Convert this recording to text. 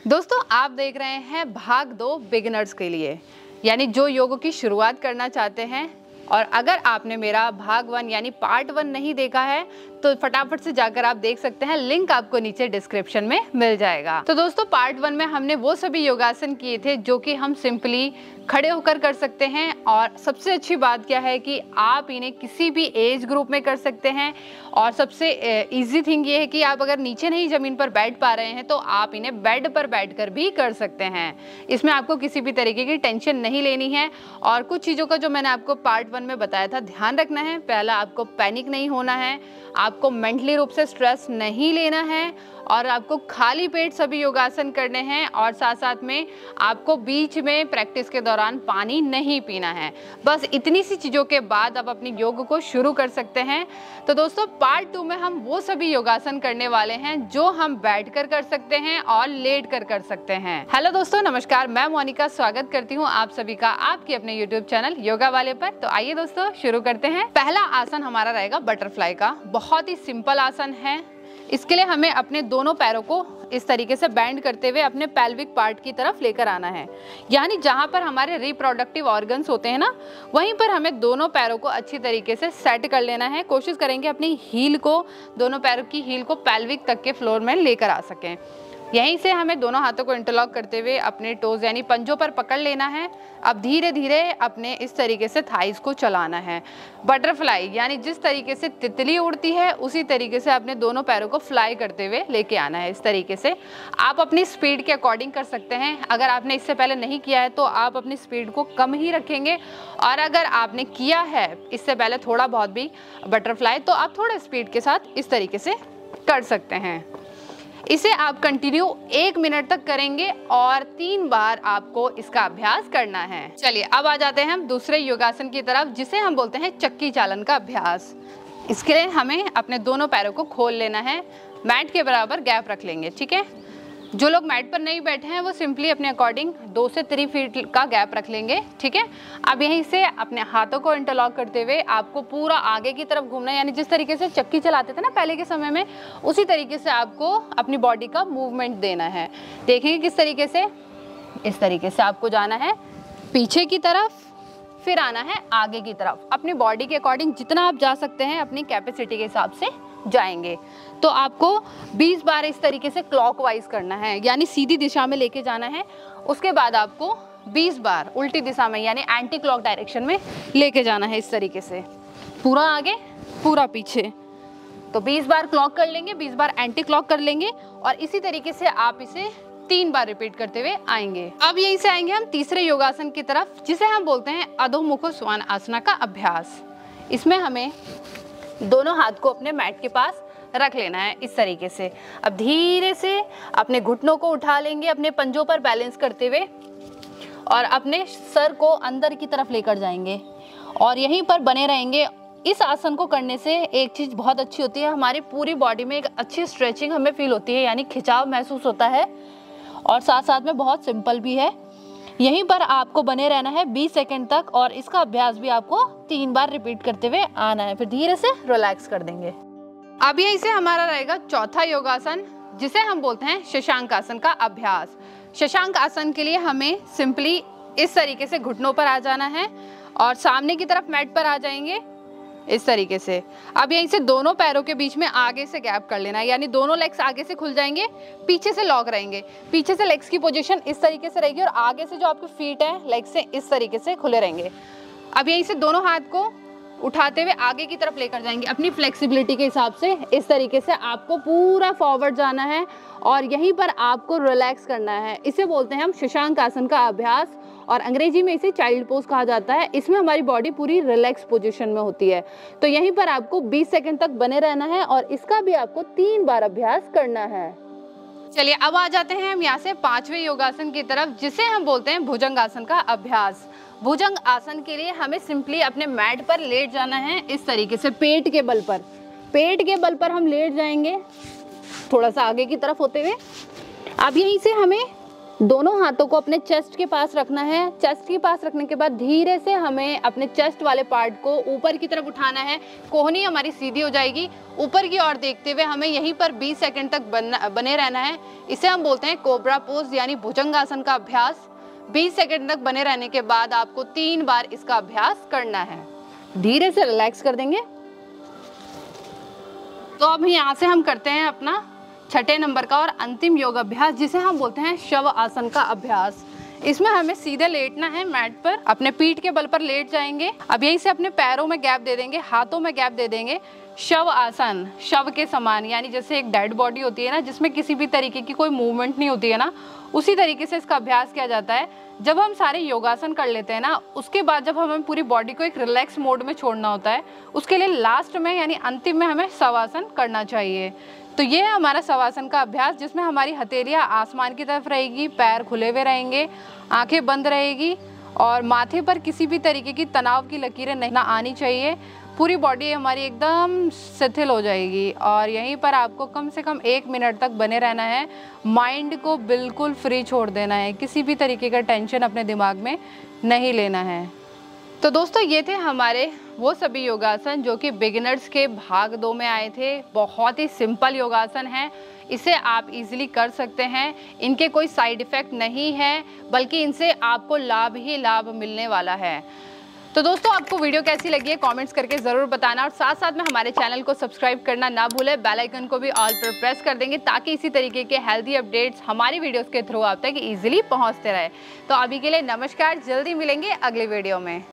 दोस्तों आप देख रहे हैं भाग 2 बिगिनर्स के लिए, यानी जो योग की शुरुआत करना चाहते हैं। और अगर आपने मेरा भाग 1 यानी पार्ट 1 नहीं देखा है तो फटाफट से जाकर आप देख सकते हैं, लिंक आपको नीचे डिस्क्रिप्शन में मिल जाएगा। तो दोस्तों पार्ट 1 में हमने वो सभी योगासन किए थे जो कि हम सिंपली खड़े होकर कर सकते हैं। और सबसे अच्छी बात क्या है कि आप इन्हें किसी भी एज ग्रुप में कर सकते हैं। और सबसे इजी थिंग ये है कि आप अगर नीचे नहीं ज़मीन पर बैठ पा रहे हैं तो आप इन्हें बेड पर बैठकर भी कर सकते हैं। इसमें आपको किसी भी तरीके की टेंशन नहीं लेनी है। और कुछ चीज़ों का जो मैंने आपको पार्ट 1 में बताया था ध्यान रखना है। पहला, आपको पैनिक नहीं होना है, आपको मेंटली रूप से स्ट्रेस नहीं लेना है, और आपको खाली पेट सभी योगासन करने हैं। और साथ साथ में आपको बीच में प्रैक्टिस के दौरान पानी नहीं पीना है। बस इतनी सी चीज़ों के बाद आप अपनी योग को शुरू कर सकते हैं। तो दोस्तों पार्ट 2 में हम वो सभी योगासन करने वाले हैं जो हम बैठकर कर सकते हैं और लेट कर सकते हैं। हेलो दोस्तों, नमस्कार, मैं मोनिका स्वागत करती हूँ आप सभी का आपके अपने यूट्यूब चैनल योगा वाले पर। तो आइए दोस्तों शुरू करते हैं। पहला आसन हमारा रहेगा बटरफ्लाई का। बहुत ही सिंपल आसन है। इसके लिए हमें अपने दोनों पैरों को इस तरीके से बैंड करते हुए अपने पेल्विक पार्ट की तरफ लेकर आना है, यानी जहां पर हमारे रिप्रोडक्टिव ऑर्गन्स होते हैं ना, वहीं पर हमें दोनों पैरों को अच्छी तरीके से सेट कर लेना है। कोशिश करेंगे अपनी हील को, दोनों पैरों की हील को पेल्विक तक के फ्लोर में लेकर आ सकें। यहीं से हमें दोनों हाथों को इंटरलॉक करते हुए अपने टोज यानी पंजों पर पकड़ लेना है। अब धीरे धीरे अपने इस तरीके से थाइस को चलाना है। बटरफ्लाई यानी जिस तरीके से तितली उड़ती है उसी तरीके से अपने दोनों पैरों को फ्लाई करते हुए लेके आना है। इस तरीके से आप अपनी स्पीड के अकॉर्डिंग कर सकते हैं। अगर आपने इससे पहले नहीं किया है तो आप अपनी स्पीड को कम ही रखेंगे, और अगर आपने किया है इससे पहले थोड़ा बहुत भी बटरफ्लाई तो आप थोड़ा स्पीड के साथ इस तरीके से कर सकते हैं। इसे आप कंटिन्यू 1 मिनट तक करेंगे और 3 बार आपको इसका अभ्यास करना है। चलिए अब आ जाते हैं हम दूसरे योगासन की तरफ, जिसे हम बोलते हैं चक्की चालन का अभ्यास। इसके लिए हमें अपने दोनों पैरों को खोल लेना है, मैट के बराबर गैप रख लेंगे। ठीक है, जो लोग मैट पर नहीं बैठे हैं वो सिंपली अपने अकॉर्डिंग 2 से 3 फीट का गैप रख लेंगे। ठीक है, अब यहीं से अपने हाथों को इंटरलॉक करते हुए आपको पूरा आगे की तरफ घूमना है, यानी जिस तरीके से चक्की चलाते थे ना पहले के समय में, उसी तरीके से आपको अपनी बॉडी का मूवमेंट देना है। देखेंगे किस तरीके से, इस तरीके से आपको जाना है पीछे की तरफ, फिर आना है आगे की तरफ। अपनी बॉडी के अकॉर्डिंग जितना आप जा सकते हैं अपनी कैपेसिटी के हिसाब से जाएंगे। तो आपको 20 बार इस तरीके से क्लॉकवाइज करना है, यानी सीधी दिशा में लेके जाना है। उसके बाद आपको 20 बार उल्टी दिशा में यानी एंटी क्लॉक डायरेक्शन में लेके जाना है। इस तरीके से पूरा आगे पूरा पीछे। तो 20 बार क्लॉक कर लेंगे, 20 बार एंटी क्लॉक कर लेंगे, और इसी तरीके से आप इसे 3 बार रिपीट करते हुए आएंगे। अब यहीं से आएंगे हम तीसरे योगासन की तरफ, जिसे हम बोलते हैं अधोमुख स्वान आसना का अभ्यास। इसमें हमें दोनों हाथ को अपने मैट के पास रख लेना है इस तरीके से। अब धीरे से अपने घुटनों को उठा लेंगे अपने पंजों पर बैलेंस करते हुए, और अपने सर को अंदर की तरफ लेकर जाएंगे और यहीं पर बने रहेंगे। इस आसन को करने से एक चीज़ बहुत अच्छी होती है, हमारी पूरी बॉडी में एक अच्छी स्ट्रेचिंग हमें फील होती है, यानी खिंचाव महसूस होता है, और साथ साथ में बहुत सिंपल भी है। यहीं पर आपको बने रहना है 20 सेकंड तक, और इसका अभ्यास भी आपको 3 बार रिपीट करते हुए आना है। फिर धीरे से रिलैक्स कर देंगे। अब यहीं से हमारा रहेगा चौथा योगासन, जिसे हम बोलते हैं शशांक आसन का अभ्यास। शशांक आसन के लिए हमें सिंपली इस तरीके से घुटनों पर आ जाना है और सामने की तरफ मैट पर आ जाएंगे इस तरीके से। अब यहीं से दोनों पैरों के बीच में आगे से गैप कर लेना है, यानी दोनों लेग्स आगे से खुल जाएंगे, पीछे से लॉक रहेंगे। पीछे से लेग्स की पोजीशन इस तरीके से रहेगी और आगे से जो आपके फीट है लेग से इस तरीके से खुले रहेंगे। अब यहीं से दोनों हाथ को उठाते हुए आगे की तरफ लेकर जाएंगे अपनी फ्लेक्सिबिलिटी के हिसाब से। इस तरीके से आपको पूरा फॉरवर्ड जाना है और यहीं पर आपको रिलैक्स करना है। इसे बोलते हैं हम शशांक आसन का अभ्यास, और अंग्रेजी में इसे चाइल्ड पोज कहा जाता है। इसमें हमारी बॉडी पूरी रिलैक्स पोजीशन में होती है। तो यहीं पर आपको 20 सेकंड तक बने रहना है और इसका भी आपको 3 बार अभ्यास करना है। चलिए अब आ जाते हैं हम यहाँ से 5वें योगासन की तरफ, जिसे हम बोलते हैं भुजंग आसन का अभ्यास। भुजंग आसन के लिए हमें सिंपली अपने मैट पर लेट जाना है इस तरीके से, पेट के बल पर। पेट के बल पर हम लेट जाएंगे थोड़ा सा आगे की तरफ होते हुए। अब यहीं से हमें दोनों हाथों को अपने चेस्ट के पास रखना है। चेस्ट के पास रखने के बाद धीरे से हमें अपने चेस्ट वाले पार्ट को ऊपर की तरफ उठाना है। कोहनी हमारी सीधी हो जाएगी। ऊपर की ओर देखते हुए हमें यहीं पर 20 सेकंड तक बने रहना है। इसे हम बोलते हैं कोबरा पोज यानी भुजंगासन का अभ्यास। 20 सेकंड तक बने रहने के बाद आपको 3 बार इसका अभ्यास करना है। धीरे से रिलैक्स कर देंगे। तो अब यहाँ से हम करते हैं अपना 6ठे नंबर का और अंतिम योग अभ्यास, जिसे हम बोलते हैं शव आसन का अभ्यास। इसमें हमें सीधे लेटना है मैट पर, अपने पीठ के बल पर लेट जाएंगे। अब यहीं से अपने पैरों में गैप दे देंगे, हाथों में गैप दे देंगे। शव आसन, शव के समान, यानी जैसे एक डेड बॉडी होती है ना, जिसमें किसी भी तरीके की कोई मूवमेंट नहीं होती है ना, उसी तरीके से इसका अभ्यास किया जाता है। जब हम सारे योगासन कर लेते हैं ना, उसके बाद जब हमें पूरी बॉडी को एक रिलैक्स मोड में छोड़ना होता है, उसके लिए लास्ट में यानी अंतिम में हमें शवासन करना चाहिए। तो ये है हमारा शवासन का अभ्यास, जिसमें हमारी हथेलियाँ आसमान की तरफ रहेगी, पैर खुले हुए रहेंगे, आंखें बंद रहेगी और माथे पर किसी भी तरीके की तनाव की लकीरें नहीं आनी चाहिए। पूरी बॉडी हमारी एकदम शिथिल हो जाएगी और यहीं पर आपको कम से कम 1 मिनट तक बने रहना है। माइंड को बिल्कुल फ्री छोड़ देना है, किसी भी तरीके का टेंशन अपने दिमाग में नहीं लेना है। तो दोस्तों, ये थे हमारे वो सभी योगासन जो कि बिगिनर्स के भाग 2 में आए थे। बहुत ही सिंपल योगासन है, इसे आप इजीली कर सकते हैं। इनके कोई साइड इफ़ेक्ट नहीं है, बल्कि इनसे आपको लाभ ही लाभ मिलने वाला है। तो दोस्तों, आपको वीडियो कैसी लगी है कमेंट्स करके ज़रूर बताना और साथ साथ में हमारे चैनल को सब्सक्राइब करना ना भूलें। बेल आइकन को भी ऑल पर प्रेस कर देंगे ताकि इसी तरीके के हेल्दी अपडेट्स हमारी वीडियोस के थ्रू आप तक इजीली पहुंचते रहे। तो अभी के लिए नमस्कार, जल्दी मिलेंगे अगले वीडियो में।